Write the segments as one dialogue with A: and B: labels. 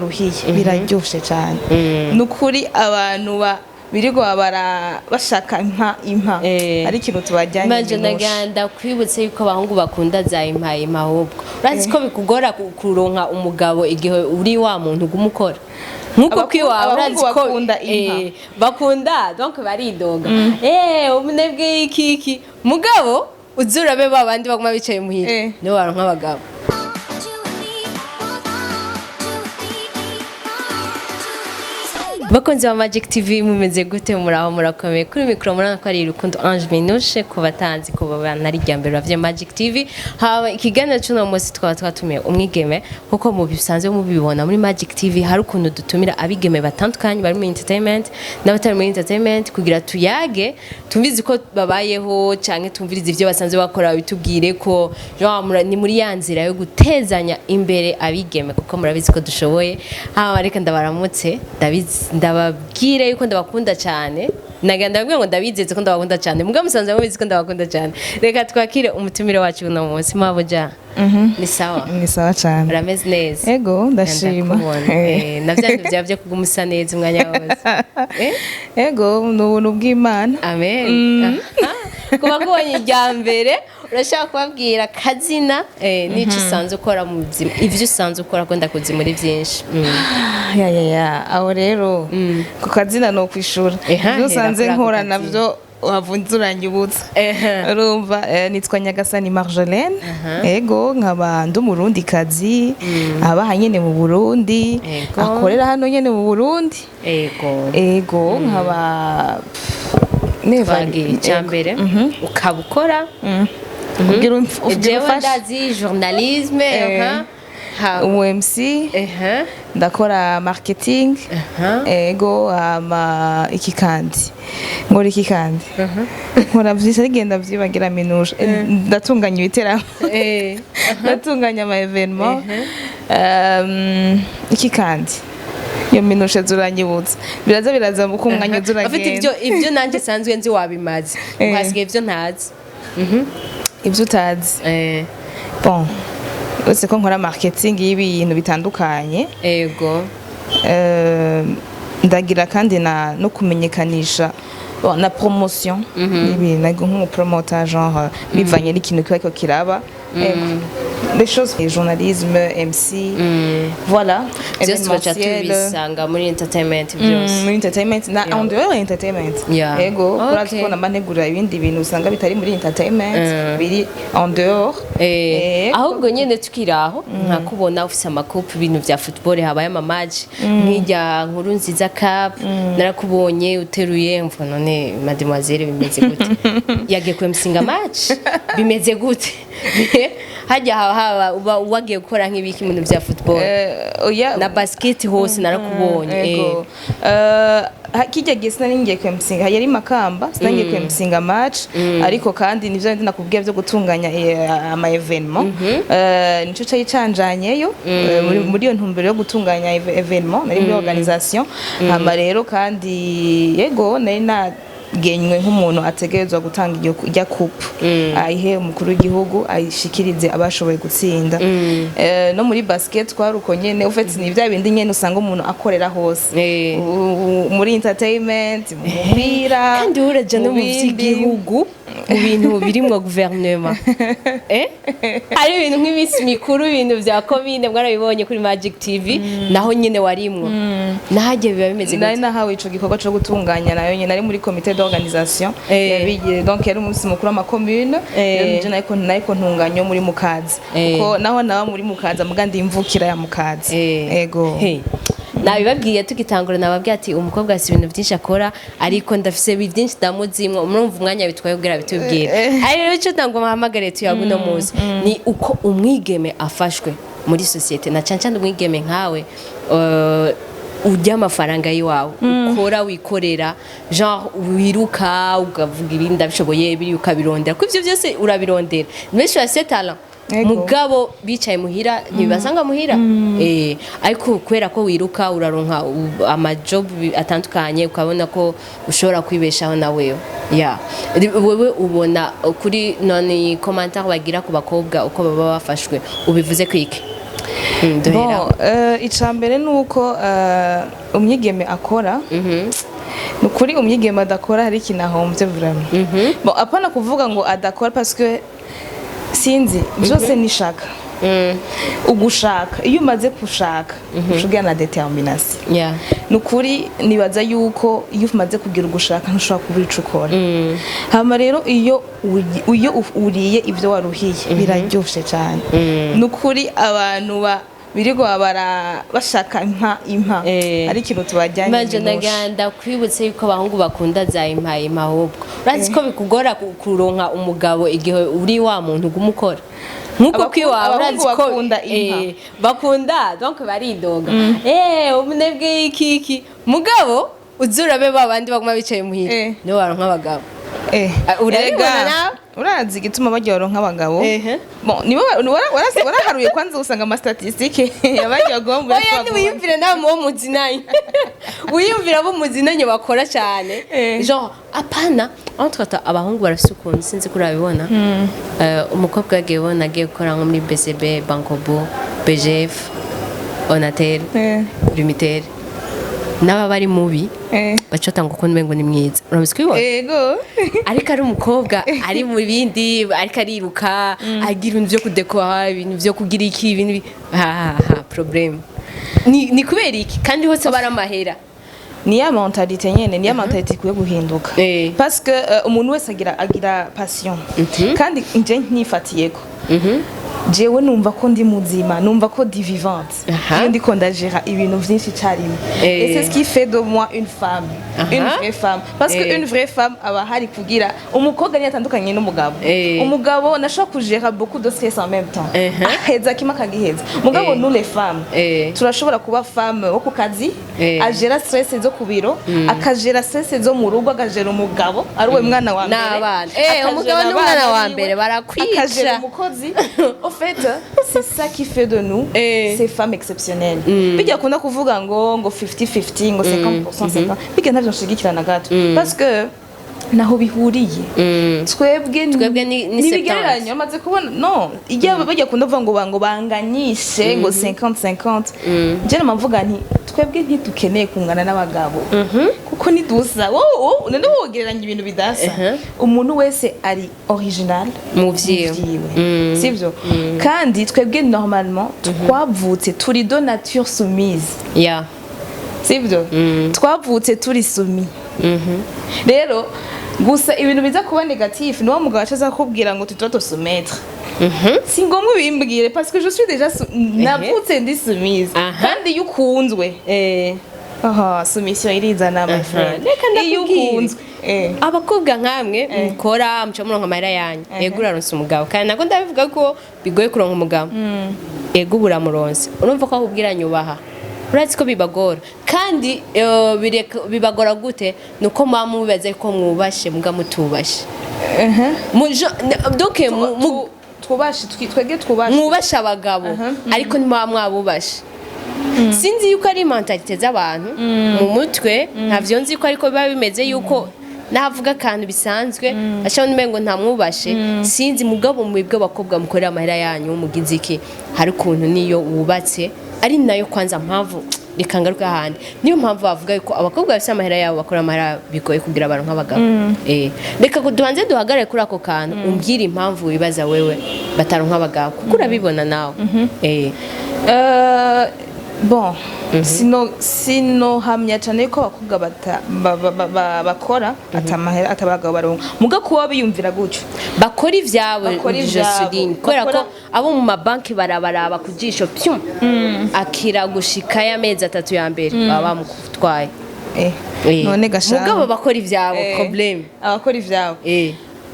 A: ruhiye biraryoshe cyane nukuri abantu birigo bashaka impa ari ikintu tubajyanye
B: maje naganda kwibutse yuko abahungu bakunda za impa ahubwo urazi ko bikugora kuronka umugabo igihe uri wa muntu gumukora nkuko kwiwa urazi ko bakunda donc baridoga umunebwe iki mugabo uzurabe babandi baguma bicaye muhira niwe waronka abagabo. Bakunzi wa Magic TV mumeze gute muraho murakomeye kuri micro murana ko ari Rukundo Ange Minouche ko batanzi ko babana ari ryambere bavye Magic TV haba ikiganiro cy'uno munsi twatumiye umwigeme kuko mu bisanzwe mubibona muri Magic TV hari ukuntu dutumira abigeme batandukanye bari mu entertainment n'abatari mu entertainment kugira tuyage tumvize ko babayeho canke tumvirize ivyo basanzwe bakora bitubwire ko ni muri yanzira yo gutezanya imbere abigeme kuko murabizi ko dushoboye haba reka ndabaramutse ndababwire yuko ndabakunda cyane naganda babwiye ngo ndabizeze ko ndabakunda cyane mugabo musanze mubizi ko ndabakunda cyane reka twakire umutumire wacu uno munsi maboja ni sawa
A: cyane
B: urameze neza
A: ego ndashima
B: navyandi byavye kugumusa neza umwanya wose
A: ego n'ubuntu bw'Imana
B: amen kuba kubonye ryambere urashaka kubabwira kazina n'icyo usanzwe ukora mu buzima ivyo usanzwe ukora ko ndakuzi muri byinshi
A: aho rero ku kazina no kwishura byo usanze nkora navyo wavunzuranye ubutsa urumva nitwa Nyagasani Marjolaine ego nkaba ndumurundi kazi aba nyene mu Burundi akorera hano nyene mu Burundi ego nkaba
B: nevagiye icyambere ukabukora
A: ugira
B: ndazi journalisme
A: UMC ndakora marketing ego iki kandi nkora vyise rigenda vyibagira minuje ndatunganya ibiteramo ndatunganya ama evenement iki kandi yo minuje zuranyibutsa biraza muko umwanya zuragenda
B: afite ivyo nanje sanzwe nzi wabimaze uhasigaye ivyo ntazi
A: ibyo utazi bon uretse ko nkora marketing y'ibintu bitandukanye
B: ego
A: ndagira kandi no kumenyekanisha na promotion y'ibintu nk'umupromoter genre bivanye n'ikintu kiba kiraba les choses journalisme MC voilà
B: événementiel muri entertainment byose
A: muri entertainment na en dehors entertainment ego kurazi ko namanegura ibindi bintu usanga bitari muri entertainment biri en dehors
B: ahubwo nyene tukiraho nkakubona ufise amakupe ibintu vya football habaye ama match nkijya nkuru nziza cup narakubonye uteruye mva none mademoiselle bimeze gute yagiye kwemsinga match bimeze gute hajya haba wagiye gukora nk'ibiki ibintu vya football na basket hose narakubonye kijya gisa ningiye kwemsinga yari Makamba sinangiye kwemsinga match ariko kandi nivyo nakubwiye byo gutunganya ama evenement nico cyayi canjanyeyo muri iyo ntumbero yo gutunganya evenement nari muri organisation hama rero kandi yego nari genywe nk'umuntu ategerezwa gutanga ijya coupe ayihe umukuru w'igihugu ayishikirize abashoboye gutsinda no muri basket twaruko nyene ufite ni bya bindi nyene usanga umuntu akorera hose muri entertainment mu mupira kandi uraje no mu by'igihugu mu bintu birimwo gouvernement hari ibintu nk'imisi mikuru ibintu vya commune mwarabibonye kuri Magic TV naho nyene warimwo nahaje biba bimeze
A: gute nahawe ico gikorwa cyo gutunganya nayo nyene ari muri comité d'organisation yabigiye donc yari umunsi mukuru wa commune nje nayiko ntunganyo muri mukaza kuko naho nawa muri mukaza mugandi imvukira ya mukaza ego
B: nabibabwiye tukitangura nababwiye ati umukobwa asi ibintu byinshi akora ariko ndafise byinshi damuzimwe umurumva umwanya bitwaye kugira bitubwira ari rero cyo tango mahamagare tuyaguno muzi ni uko umwigeme afashwe muri societe na cancanda umwigeme nkawe ujya amafaranga yiwawe ukora wikorera genre wiruka ugavuga ibindi ndabishoboye biri ukabirondera ko ivyo byose urabirondera benshi bafite talent mugabo bicaye muhira ntibasanga muhira ariko kwera ko wiruka uraronka ama job atandukanye ukabona ko ushobora kwibeshaho nawe wewe ubona kuri none commentaire bagira ku bakobwa uko baba bafashwe ubivuze kwiki
A: bon icambere nuko umwigeme akora nukuri umwigeme adakora hari kinahomvye vraiment bon apana kuvuga ngo adakora parce que sinzi byose nishaka ugushaka iyo umaze kushaka ushugira na determination nukuri nibaza yuko iyo umaze kugira ugushaka ntushobora kubica ukora hama rero iyo uriye ibyo waruhiye biraryoshe cyane nukuri abantu birigo bashaka impa ari ikintu tubajyanye
B: maje naganda kwibutse yuko abahungu bakunda za impa ahubwo urazi ko bikugora kuronka umugabo igihe uri wa muntu gumukora nkuko kwiwa urazi ko bakunda donc baridoga umunebwe iki mugabo uzurabe babandi baguma bicaye muhira no waronka abagabo urabibona nawe
A: urazi gituma bajyoro nk'abagabo bon nibo waraharuye kwanza usanga ama statistique yabajyagomba
B: oya ni wiyumvire nawe mu muzinanye wiyumvira bo muzinanye bakora cyane genre apana entre abahungu barasukunze sinzi kurabibona umukobwa agiye gukora nko muri BCB Bankobo BGF Onatel Limitel naba bari mubi bacota ngo konwe ngo ni mwiza urabiskwibona
A: yego
B: ariko ari umukobwa ari mu bindi ariko ariruka agira ibintu byo kudekora ibintu byo kugira iki ibintu problem ni kubera iki kandi hose baramahera
A: ni ya mentalite nyene ni ya mentalite kuye guhinduka parce que umuntu wese agira passion kandi nje nkifatiyeko jewe numva ko ndi muzima numva ko di vivante iyo ndiko ndagera ibintu byinshi cyarimo et c'est ce qui fait de moi une femme une vraie femme parce que une vraie femme aba hari kugira umukobwa ni atandukanye n'umugabo umugabo nashaka kugera beaucoup de stress en même temps aheza kima kagiheza mugabo nous les femmes turashobora kuba femme wo ku kazi agera stress zo kubiro akagera stress zo mu rugo agajera umugabo ari we mwana wa mbere
B: n'abana umugabo n'umwana wa mbere barakwica
A: akagera umukozi. En fait, c'est ça qui fait de nous ces femmes exceptionnelles. Bijya kunda kuvuga ngo 50-50 ngo 50% 50. Bijya ntavyo nshigikirana gato. Parce que naho bihuriye. Twebwe
B: ni
A: bigereranya amaze kubona no. Ijya bajya kunda kuvuga ngo banganyishe ngo 50-50. Je namvuga nti twebwe ntitukeneye kungana n'abagabo. Kuko ni dusa. None wogereranya ibintu bidasa. Umuntu wese ari original
B: mu vyiwe.
A: Sivyo? Kandi twebwe normalement twavutse turi de nature soumise. Sivyo? Twavutse turi soumis. Rero gusa ibintu biza kuba negatif niwo mugabo acaza kubwira ngo tutoto soumettre. Si ngombwa bimbwire parce que je suis déjà navutse ndi soumise. Kandi yukunzwe. Soumission irizana my friend.
B: Yukunzwe. Abakobwa nkamwe mukora muca muronka amahera yanyu yego uraronse umugabo kandi nako ndabivuga ko bigoye kuronka umugabo yego buramuronse urumva ko ahubwira nyubaha urazi ko bibagora kandi bibagora gute nuko mama mubaze ko mwubashe muga mutubashe donc
A: twebwe twubashe
B: mwubashe abagabo ariko ntimwa mwabubashe sinzi yuko ari mentalite z'abantu mu mutwe ntavyo nzi ko ariko biba bimeze yuko navuga kantu bisanzwe ashaka numengo ntamwubashe sinzi mugabo mwebwe abakobwa mukorera amahera yanyu mugize iki hari kuntu niyo wubatse ari nayo kwanza mpamvu rikangaruka handi niyo mpamvu bavuga yuko abakobwa bafite amahera yabo bakora amahera bigoye kugira abantu nk'abagabo reka duhanze duhagarare kuri ako kantu umbwire impamvu wibaza wewe bataronka abagabo kuko urabibona nawe
A: bon sino hamya cyane ko abakobwa bakora atamahera atabagabo baronka muga kuba biyumvira gutyo
B: bakora ivyabo Joseline kubera ko abo mu mabanki barabaraba kujisho pyum akira gushika y'amezi 3 ya mbere baba bamutwaye
A: none gasha
B: mugabo bakora ivyabo problem
A: abakora ivyabo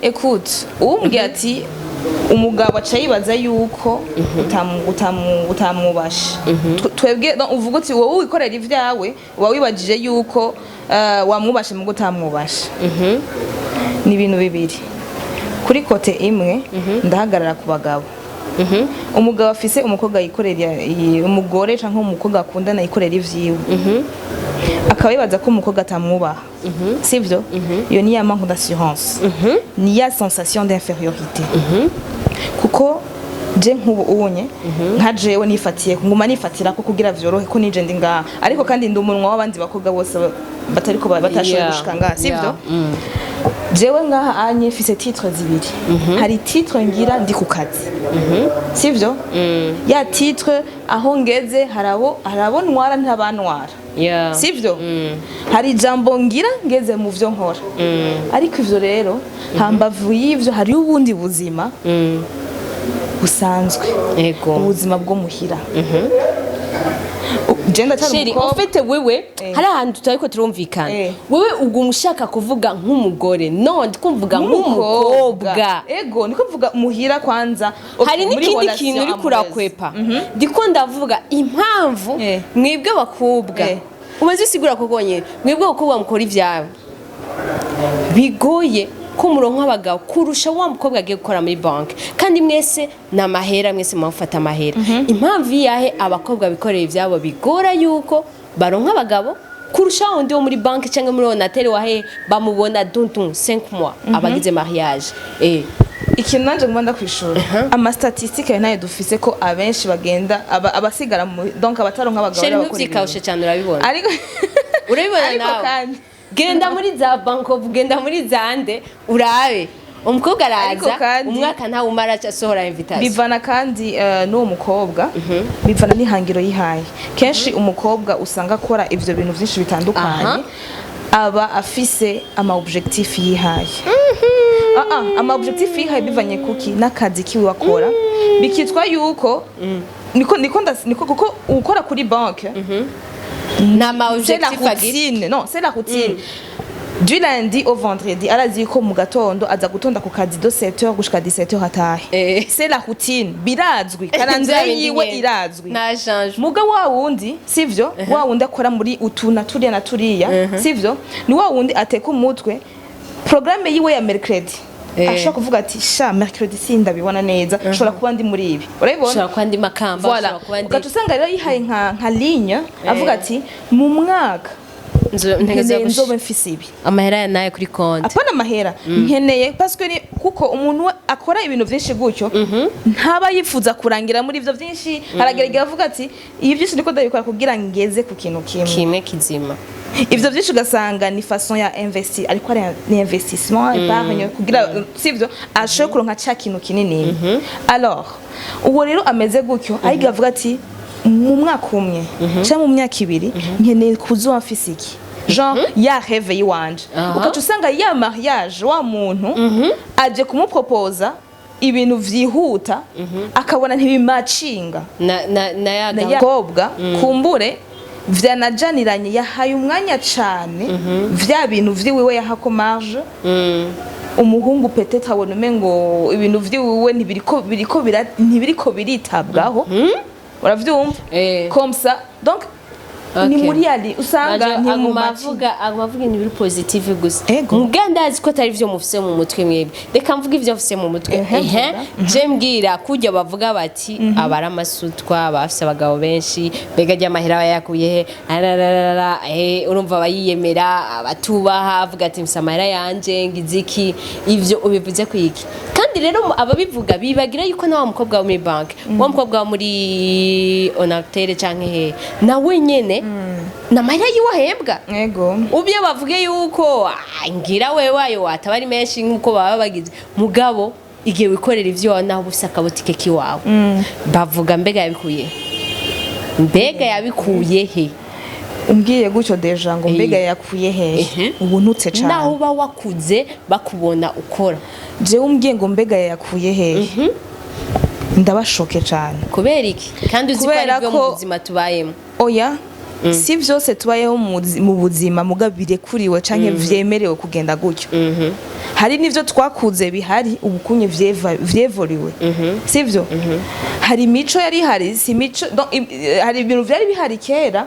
A: écoute umbwiye ati umugabo acayibaza yuko utamwubasha twebwe uvuga uti wowe wikorera ivyawe wawibajije yuko wamwubashe mu gutamwubasha ni ibintu bibiri kuri kote imwe ndahagarara ku bagabo umugabo afise umukobwa yikorera umugore canke umukobwa akundana yikorera ivyiwe akaba yibaza ko umukobwa atamwubaha sivyo iyo ni ya manque d'assurance ni ya sensation d'infériorité kuko je nk'ubu unye nka jewe nifatiye nguma nifatira ko kugira vyorohe ko nije ndi ngaha ariko kandi ndi umunwa w'abandi bakobwa bose batariko batashoboye gushika ngaha sivyo jewe ngaha anye mfise titre zibiri hari titre ngira ndi ku kazi sivyo ya titre aho ngeze harabo ntwara ntabantwara sivyo hari jambo ngira ngeze mu vyo nkora ariko ivyo rero hambavu y'ivyo hari ubundi buzima busanzwe ubuzima bwo muhira
B: Sheri, ufite wewe hari ahantu tutariko turumvikana wewe ubwo umushaka kuvuga nk'umugore no ndikumvuga nk'umukobwa
A: ego niko mvuga muhira kwanza
B: hari n'ikindi kintu uri kurakwepa ndiko ndavuga impamvu mwebwe bakobwa umaze usigura ko gonye mwebwe bakobwa mukora ivyawe bigoye ko muronka abagabo kurusha wa mukobwa agiye gukora muri banki kandi mwese namahera mwese mufata amahera impamvu yahe abakobwa bikoreye ivyabo bigora yuko baronka abagabo kurusha undi wo muri banki cyangwa muri onatere wahe bamubona duntum 5 mois abagize mariage
A: ikintu nanje ngomba kwishura ama statistique nayo dufise ko abenshi bagenda abasigara donc abataronka abagabo
B: bari bakora vyikawushe cyane urabibona ariko urabibona nawe genda muri za banko genda muri zande urabe umukobwa araza umwaka nta umara asohora invitation
A: bivana kandi no mukobwa bivana n'ihangiro yihaye kenshi umukobwa usanga akora ivyo bintu byinshi bitandukanye aba afise ama objectif yihaye ama objectif yihaye bivanye kuki n'akazi kiwe akora bikitwa yuko niko kuko ukora kuri banque
B: nama objectif
A: agire non c'est la routine du lundi au vendredi arazi ko mu gatondo aza gutonda ku kazi de 7h gushika 17h atahe c'est la routine birazwi karanzira yiwe irazwi
B: na change
A: muga wa wundi sivyo wa wundi akora muri utuna turiya na turiya sivyo ni wa wundi ateka umutwe programme yiwe ya mercredi ashaka kuvuga ati sha mercredi sinda bibona neza shora kuba ndi muri ibi urabibona
B: shora kuba ndi makamba
A: shora kuba ndi ugatusanga rero yihaye nka ligne avuga ati mu mwaka nzobe mfise ibi
B: amahera naye kuri konti
A: apana amahera nkeneye parce que kuko umuntu akora ibintu byinshi gutyo ntaba yifuza kurangira muri ivyo byinshi haragerageza avuga ati ibi byinshi niko ndabikora kugira ngeze ku kintu
B: kimwe kizima
A: ivyo byinshi ugasanga ni façon ya investir ariko ari ni investissement épargne kugira sivyo ashobora kuronka cya kintu kinini alors uwo rero ameze gutyo ayiga avuga ati mu mwaka umwe cyangwa mu myaka ibiri nkeneye kuzo mfise iki genre ya rêve yiwanje ukatusanga ya mariage wa muntu aje kumuproposa ibintu vyihuta akabona ntibimacinga
B: na
A: yakobwa kumbure vyanajaniranye yahaye umwanya cane vya bintu vyiwiwe yahako marge umuhungu peut-être abona umengo ibintu vyiwiwe ntibiriko biritabwaho uravyumva comme ça donc ni muri ali usanga
B: ni mu mavuga ni biri positive gusa mugandazi ko tari vyo mufise mu mutwe mwebwe reka mvuga ivyo mufise mu mutwe je mbwira kujya bavuga bati abara amasutwa bafise abagabo benshi bega rya mahera yakuye urumva bayiyemera abatubaha avuga ati mfise amahera yanje ngiziki ivyo ubivuze kwiki kandi rero ababivuga bibagira yuko na wa mukobwa wo muri bank wa mukobwa wo muri onatere canke nawe nyene na mahera yiwahebwa
A: yego
B: ubye bavuge yuko ngira wewe wayo watabari menshi nkuko baba bagize mugabo igihe wikorera ivyo naho bufise akabotike kiwawe bavuga mbega yabikuye he
A: umbwiye gutyo deja ngo mbega yakuye he ubu ntutse cyane
B: naho uba wakuze bakubona ukora
A: je umbwiye ngo mbega yakuye he ndabashoke cyane
B: kubera iki kandi uzi ko ari byo mu buzima tubayemo
A: oya si vyose tubayeho mu buzima mugabire kuriwe canke vyemerewe kugenda gutyo hari nivyo twakuze bihari ubukunye vyevoliwe sivyo hari mico yari hari si mico hari ibintu vyari bihari kera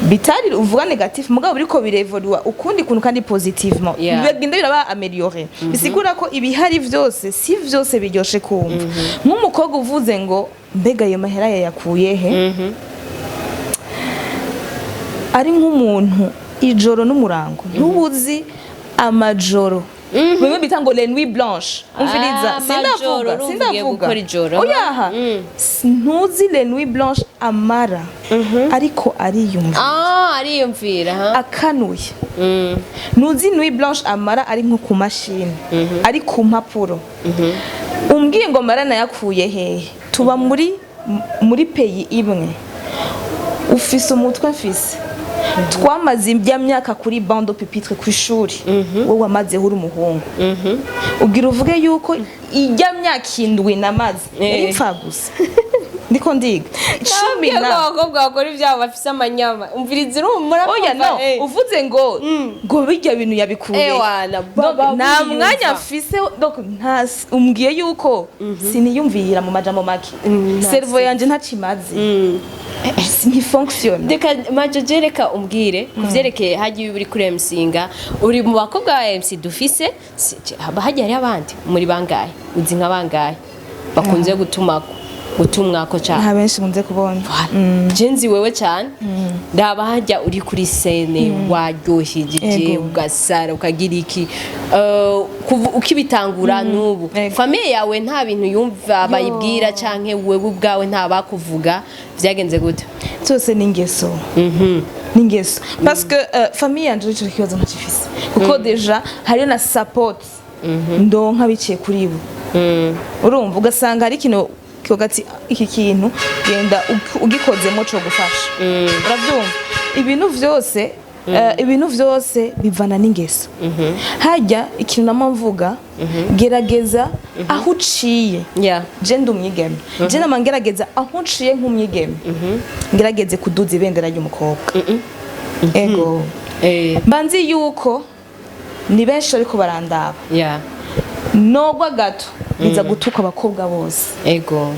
A: bitari uvuga negatif mugabo biriko birevolwa ukundi kuntu kandi positivement bigenda biraba améliorer bisigura ko ibihari vyose si vyose biryoshe kumva nk'umukobwa uvuze ngo mbega yo mahera yakuye he ari nk'umuntu ijoro n'umurango ntubuzi amajoro bimwe bita ngo les nuits blanches umviriza sindavuga oyaha ntuzi les nuits blanches amara ariko
B: ariyumvira
A: akanuye ntuzi nuit blanche amara ari nko ku mashini ari ku mpapuro umbwiye ngo mara nayakuye hehe tuba muri peyi imwe ufise umutwe mfise twamaze imyaka kuri bando pupitre ku ishuri wowe wamazeho uri umuhungu ugira uvuge yuko ijya myaka 7 namaze ipfa gusa ndiko ndiga
B: 10 na abakobwa bakora ibyabo bafise amanyama umviriza urumura
A: oya no uvuze ngo bijya bintu yabikuye nta mwanya afise donc nta umbwiye yuko siniyumvira mu majambo make cerveau yanje ntacimaze ntifonctionne
B: deka majoje reka umbwire kuvyerekeye hagiye uri kuri MCinga uri mu bakobwa ba MC dufise hagiye hari abandi muri bangahe uzi nka bangahe bakunze gutumwako cyane
A: nta benshi munze kubona
B: jenzi wewe cyane ndaba hajya uri kuri scene waryohije ugasara ukagira iki ukibitangura nubu famille yawe nta bintu yumva bayibwira canke wewe ubwawe nta bakuvuga vyagenze gute
A: cyose ningeso ningeso parce que famille yanje cyo kibazo ntacifise kuko deja hari na support ndonka biciye kuri bo urumva ugasanga hari kino kogati iki kintu genda ugikozemo cyo gufasha urabyumva ibintu vyose bivana n'ingeso hajya ikintu namvuga gerageza aho uciye je ndumwigeme je namangerageza aho uciye nk'umwigeme ngerageze kuduza ibendera ry'umukobwa ego banzi yuko ni benshi ariko barandaba nogwa gato niza gutuka abakobwa bose
B: ego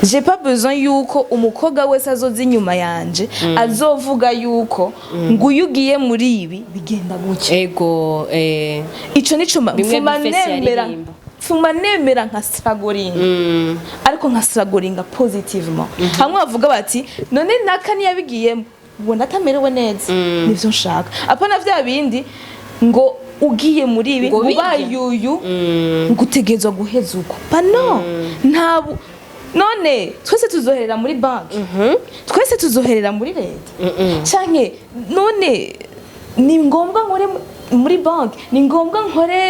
A: j'ai pas besoin yuko umukobwa wese azoza inyuma yanje azovuga yuko nguyugiye muri ibi bigenda guke
B: ego
A: ico nico mfuma nemera nka struggling ariko nka struggling positivement hamwe bavuga bati none nakani yabigiyemo ubona atamerewe neza nivyo nshaka apana vya bindi ngo ugiye muri ibi ubayuyu ngutegezwa guheza uko pano ntabu none twese tuzoherera muri banki twese tuzoherera muri leta canke none ni ngombwa nkore muri banki ni ngombwa nkore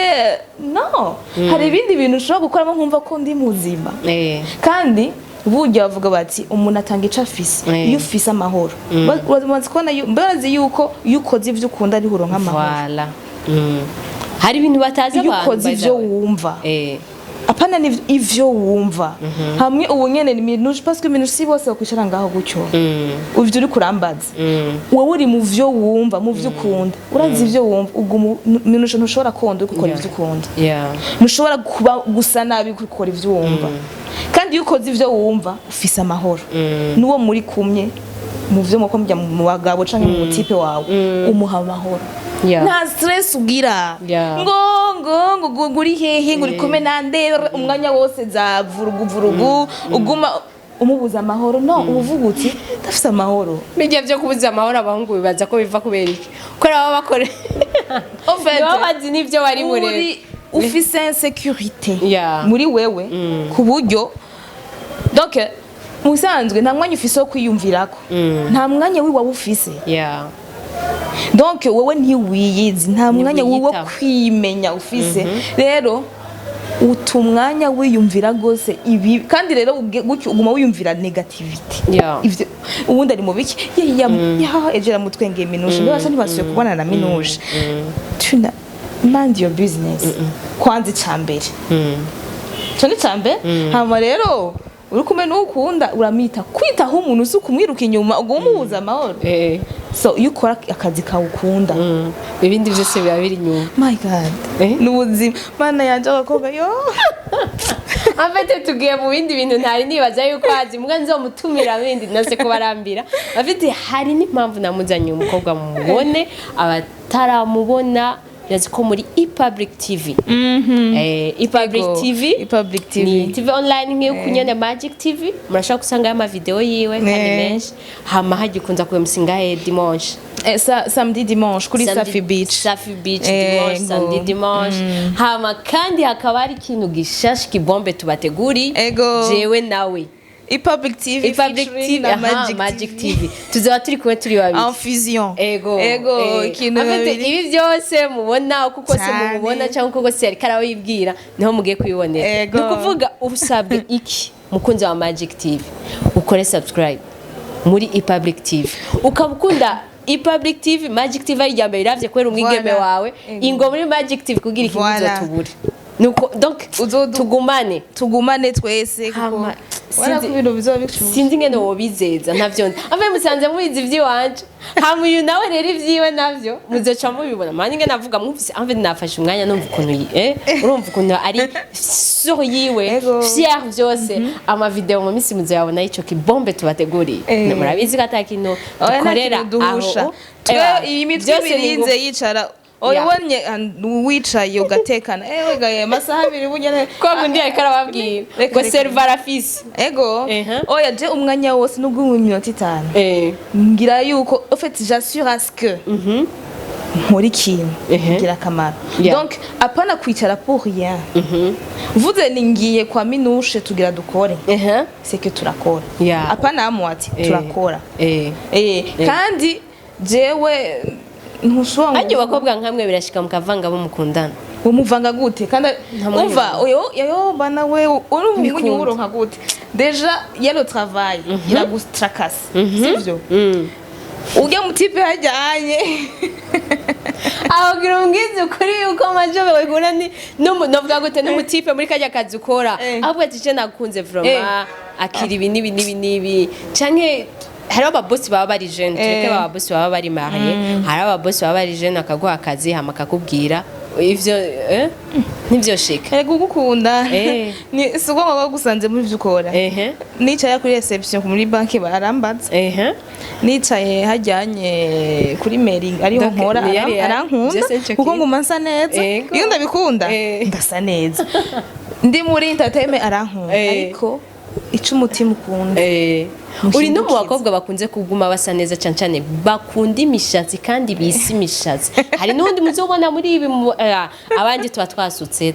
A: no hari ibindi bintu ushobora gukoramo nkumva ko ndi muzima kandi burya bavuga bati umuntu atanga ico afise iyo ufise amahoro bazi kubona mbazi yuko iyo ukoze ivyo ukunda ari huronka amahoro
B: hari ibintu batazi abantu
A: ukoze ivyo wumva apana ni ivyo wumva hamwe ubunyene ni minuje parce que minuje si bose bakwicara ngaho gucyo uvyo uri kurambaza wowe uri mu vyo wumva mu vyo ukunda urazi ivyo wumva ubwo minuje ntushobora konda gukora ivyo ukunda ntushobora kuba gusa nabi gukora ivyo wumva kandi iyo ukoze ivyo wumva ufise amahoro nuwo muri kumye mu vyo muko mujya mu bagabo canke mu mutipe wawe umuha amahoro nta stress ugira ngo guri hehe nguri kome nande umwanya wose za vurugu uguma umubuza amahoro no uvuga uti ndafise amahoro
B: bijya byo kubuza amahoro abahungu bibaza ko biva kubera iki ko raba bakore bazi nivyo bari muri
A: ufise insécurité muri wewe ku buryo donc musanzwe nta mwanya ufise wo kwiyumvirako nta mwanya wiwa ufise donc wewe ntiwiyizi nta mwanya wo kwimenya ufise rero utumwanya wiyumvira gose ibi kandi rero gutyo uguma wiyumvira negativity ivyo ubundi ari mu biki ejera mutwenge minuje ndabasha ntibasuye kubona na minuje tuna mind your business kwanza icambere cyane cyambe hama rero uri kumwe n'ukunda uramita kwitaho umuntu uzi kumwiruka inyuma ugumuhuza amahoro so iyo ukora akazi kawe ukunda
B: ibindi byose biba biri inyuma
A: my god n'ubuzima mana yanje abakobwa yo
B: afite tugiye mu bindi bintu ntari nibaza yuko azi mbwa nzomutumira bindi nase ko barambira afite hari n'impamvu namuzanye umukobwa mubone abataramubona yazi ko muri ePublic TV ePublic TV ni TV online nk'iyo kunyene Magic TV murashaka kusanga ama video yiwe kandi menshi hama hagikunza ku MCinga dimanche
A: samedi dimanche kuri Safi Beach.
B: Safi Beach dimanche samedi dimanche. Hama kandi hakaba hari ikintu gishasha kibombe tubateguri. Jewe nawe.
A: Public TV featuring na
B: Magic TV. Tuzaba turi kumwe turi babiri.
A: En fusion.
B: Ego.
A: Ikintu babiri.
B: Ibi byose mubona kuko se mubona cyangwa kuko se ariko arabibwira niho mugiye kwibonera. Ni kuvuga usabwe iki mukunzi wa Magic TV. Ukore subscribe muri Public TV. Ukabukunda Public TV, Magic TV ari ryambere iravye kwera umwigeme wawe. Ingo muri Magic TV kugira ikibuzo tubure. Nuko donc tugumane twese kuko wala kubintu bizoba bicuma sinzi ngene wobizeza ntavyo ave musanze mubizi vyiwanje hamu uyu nawe rero ivyiwe navyo muzoca mubibona manje ngene navuga mwumvise ave nafashe umwanya numva ukuntu urumva ukuntu ari sur yiwe fier vyose ama video mu misi muzoyabona ico kibombe tubateguriye murabizi katakino dukorera aho
A: iyi mitwe birinze yicara oyibonye wicaye ugatekana gaye masaha abiri bunyene
B: ko gundi ariko arababwira ngo server afise
A: oya je umwanya wose nubwo mu minota 5 ngira yuko en fait j'assure à ce que muri kintu ngira kamara donc apana kwicara pour rien vuze ningiye kwa minushe tugira dukore c'est que turakora apana amwati turakora kandi jewe ntushobora
B: ajye bakobwa nkamwe birashika mukavanga bo mukundana
A: umuvanga gute kandi umva yo bana we urumva uronka gute déjà y a le travail iragustracasse sivyo ujya mutipe hajyanye
B: aho girungize ukuri uko amajo bagura ni novuga gute n'umutipe muri kajya kazi ukora ahubwo ati je nakunze vraiment akiri ibi canke hari ababosi baba bari jeune tureke ababosi baba bari marié hari ababosi baba bari jeune akaguha akazi hama akakubwira ivyo nivyo shika
A: ego gukunda ni suko ngo gusanze muri vyukora nicaye kuri reception muri banki barambaza nicaye hajyanye kuri mailing ariho nkora arankunda kuko nguma nsa neza iyo ndabikunda ndasa neza ndi muri entertainment arankunda ariko ico umutima ukunda
B: uri no mu bakobwa bakunze kuguma basa neza cyane bakunda imishatsi kandi bisi imishatsi hari n'undi muzobona muri ibi abandi twasutse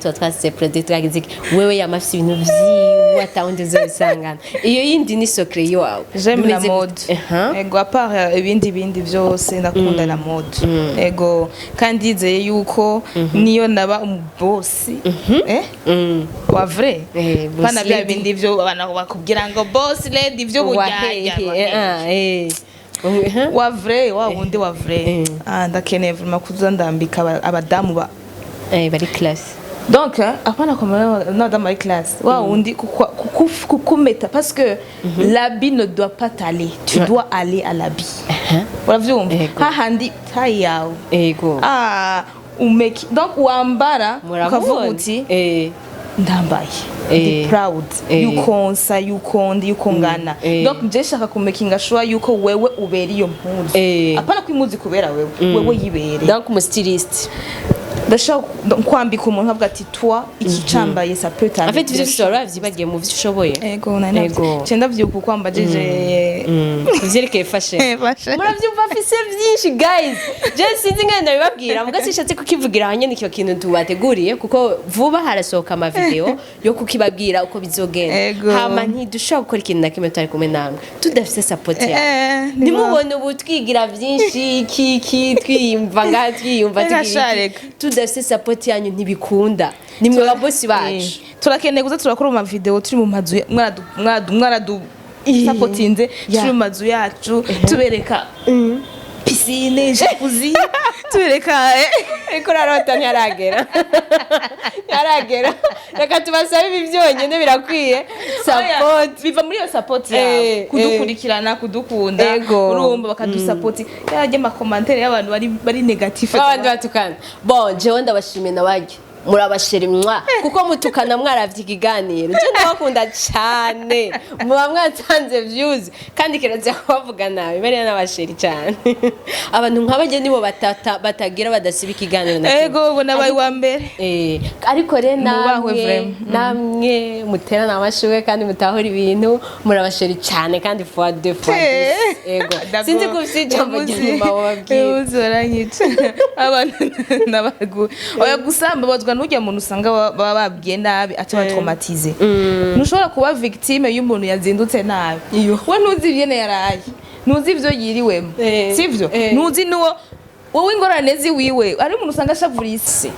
B: product twagize wewe yamafise ibintu vyiwe atawundi zobisangana iyo yindi ni secret yawe
A: j'aime la mode ego à part ibindi byose ndakunda la mode ego kandi izeye yuko niyo naba umubosi wa vrai pana bya bindi byo abana bakubwira ngo boss lady byo wa vrai wa wundi wa vrai ndakeneye vraiment kuzandambika abadamu
B: bari classe
A: donc apana comme dans ma classe wa wundi kukumeta parce que l'habit ne doit pas t'aller tu dois aller à l'habit uravyumva hahandi tayawe umeki donc wambara ukavuga uti ndambaye ndi proud yukonsa yukondi yukongana donc nje shaka kumekinga sure yuko wewe ubera iyo mpuzu apana kwimuzi kubera wewe yibere
B: donc mu stylist
A: ndashaka kwambika umuntu avuga ati toi iki cambaye ça peut t'aller
B: en fait ivyo sora vyibagiye mu vishoboye
A: cenda vyuko kwambajije
B: kuvyerekeye fashion muravyumva afise vyinshi guys je sinzi ngenda bibabwira muga sishatse kukivugira hanye n'icyo kintu tubateguriye kuko vuba harasohoka ama video yo kukibabwira uko bizogenda hama ntidushaka gukora ikintu na kimwe tari kumwe namwe tudafise support ya nimubone ubu twigira vyinshi kiki twiyumva tudafise support yanyu ntibikunda nimwe babosi bacu
A: turakeneye kuza turakora ama video turi mu mazu mwaradu supportinze turi mu mazu yacu tubereka piscine jacuzzi tubereka
B: ariko rarota nyaragera reka tubasabe ibi byonyine birakwiye support
A: biva muri iyo support yawe kudukurikirana kudukunda urumva bakadusupport yaje ma commentaire y'abantu bari negatif
B: abandi batukana bon jewe ndabashimiye nabajye murabasheri mwa kuko mutukana mwaravye ikiganiro je ndabakunda cyane muba mwatanze views kandi kiraza kubavuga nabi bari n'abasheri cyane abantu nk'abaje nibo batagira badasiba ikiganiro na
A: ego ubona bayi wa mbere
B: ariko re namwe mutera n'amashuwe kandi mutahora ibintu murabasheri cyane kandi fois deux fois ego sinzi kufisija mu nyuma wabwiye
A: uzoranyica abantu nabagu oya gusamba bazwa n'ujya muntu usanga baba babwiye nabi ati batraumatize ntushobora kuba victime y'umuntu yazindutse nabi we ntuzi ivyene yaraye ntuzi ivyo yiriwemo sivyo ntuzi nuwo wowe ingorane ziwiwe ari umuntu usanga ashavurisi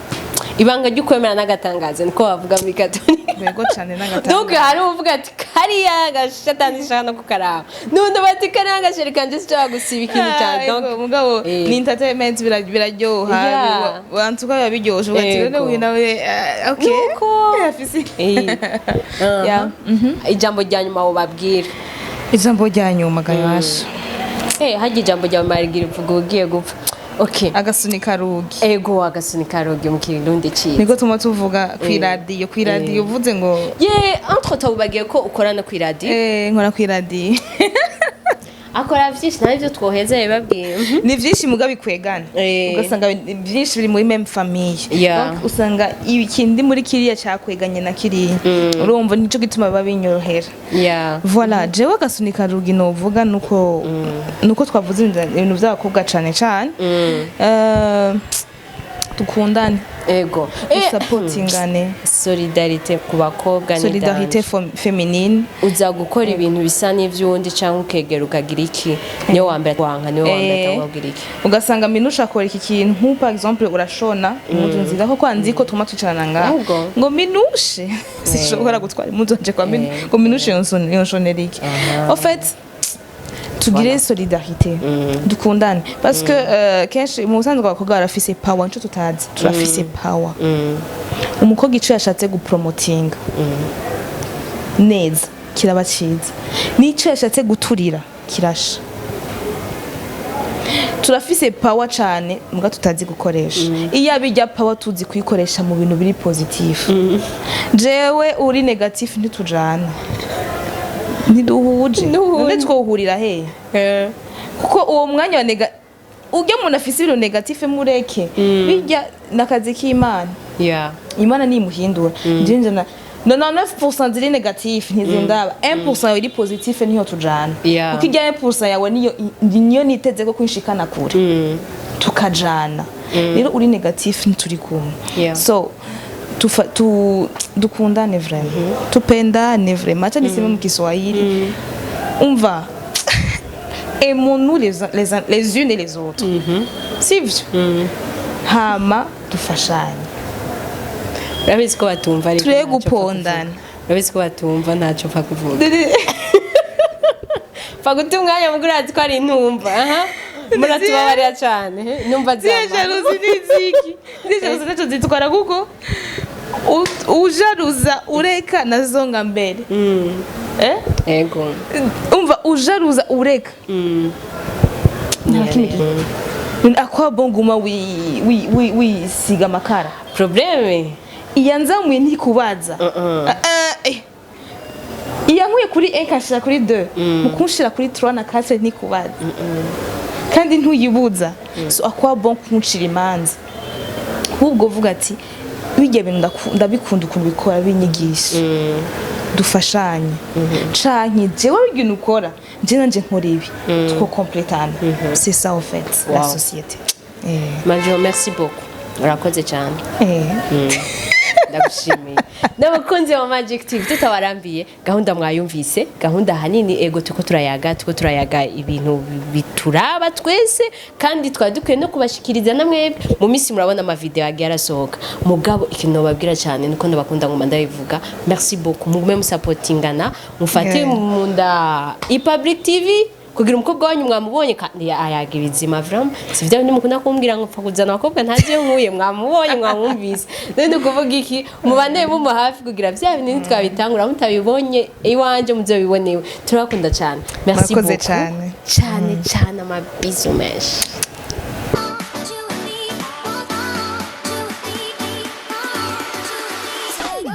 B: ibanga ry'ukwemera n'agatangazo niko bavuga muri Katolika
A: bego cyane n'agatangazo
B: donc hari uvuga ati kariya gashatani shana kukaraba nundo bati kariya gasheri kanje cyo gusiba ikintu cyane donc
A: mugabo ni entertainment biraryoha wantuka yabiryoshe ugati rero uyu nawe okay yafisi
B: ijambo rya nyuma wababwira
A: ijambo rya nyuma gayasha
B: haje ijambo rya marigire vuga ugiye gupfa okay
A: agasunika rugi
B: ego agasunika rugi mu kirundi cyiza
A: niko tuma tuvuga ku radio uvuze ngo
B: entre toi ubagiye ko ukorana ku radio
A: nkora ku radio
B: akora vyinshi navyo twoheze babwiye
A: ni vyinshi muga bikwegana ugasanga vyinshi biri muri même famille donc usanga ikindi muri kiriya cyakweganye na kiriya urumva nico gituma babinyorohera voilà jewe agasunika rugi no vuga nuko twavuze ibintu by'abakobwa cyane cyane dukundane
B: ego
A: supportingane
B: solidarité ku bakobwa
A: solidarité féminine
B: uza gukora ibintu bisa n'ivyundi cyangwa ukegera ukagira iki niyo wambere wanka niyo wambere tawugira iki
A: ugasanga minusha akora iki kintu nko par exemple urashona impuzu nziza ko kwanzi ko tuma tucarana ngo minushe sishobora gutwara impuzu nje kwa ngo minushe yonshonera iki en fait tugire solidarité dukundane parce que kenshi mu busanzwe abakobwa barafise power nco tutazi turafise power umukobwa ico yashatse gupromotinga neza kiraba ciza nico yashatse guturira kirasha turafise power cyane muga tutazi gukoresha iyo abijya power tuzi kuyikoresha mu bintu biri positif jewe uri negatif ntitujana ntiduhuje none twohurira he kuko uwo mwanya wa ujya umuntu afise ibintu negative mureke bijya nakazi k'Imana Imana ni muhindura nje na 99% ziri negative ntizindaba 1% iri positive niho tujana kuko ijya 1% yawe niyo niteze ko kwinshikana kure tukajana rero uri negative ntituri kumwe so dukundane vraiment tupendane vraiment acha niseme mu Kiswahili umva aimons-nous les unes et les autres sivyo hama dufashanye
B: urabizi ko batumva ariko
A: turi gupondana
B: urabizi ko batumva ntacyo pfa kuvuga pfa gutunganya mugurazi ko ari intumva muratubabarira cyane numva
A: zama jalousie n'iziki jalousie nacho zitwara kuko ujaruza ureka nazonga mbere
B: ego
A: umva ujaruza ureka akwa bonguma wi siga makara
B: probleme
A: iyanzamuye ntikubaza iyankuye kuri 1 kashira kuri 2 mukunshira kuri 3 na 4 ntikubaza kandi ntuyibuza so akwa bon kunshira imanza ahubwo vuga ati bijya bintu ndabikunda ukuntu bikora binyigisha dufashanye canke jewe bigino ukora je nanje nkora ibi two complétana c'est ça en fait la société
B: Majo merci beaucoup urakoze cyane ndagushimiye n'abakunzi ba Magic TV tutabarambiye gahunda mwayumvise gahunda hanini ego tuko turayaga ibintu bituraba twese kandi twadukwiye no kubashikiriza namwe mu minsi murabona ama video yagiye arasohoka mugabo ikintu babwira cyane niko ndabakunda ngo ndabivuga merci beaucoup mugume musupportingana mufate mu nda iPublic TV kugira umukobwa wanyu mwamubonye kandi ayaga ibizima vraiment sivyo ndi mukunda kumbwira ngo pfa kuzana abakobwa ntaje nkuye mwamubonye mwamwumvise none kuvuga iki mubane mu hafi kugira vya bintu twabitangura mutabibonye iwanje muzobibonewe turakunda cyane merci beaucoup cyane ama bisous mesh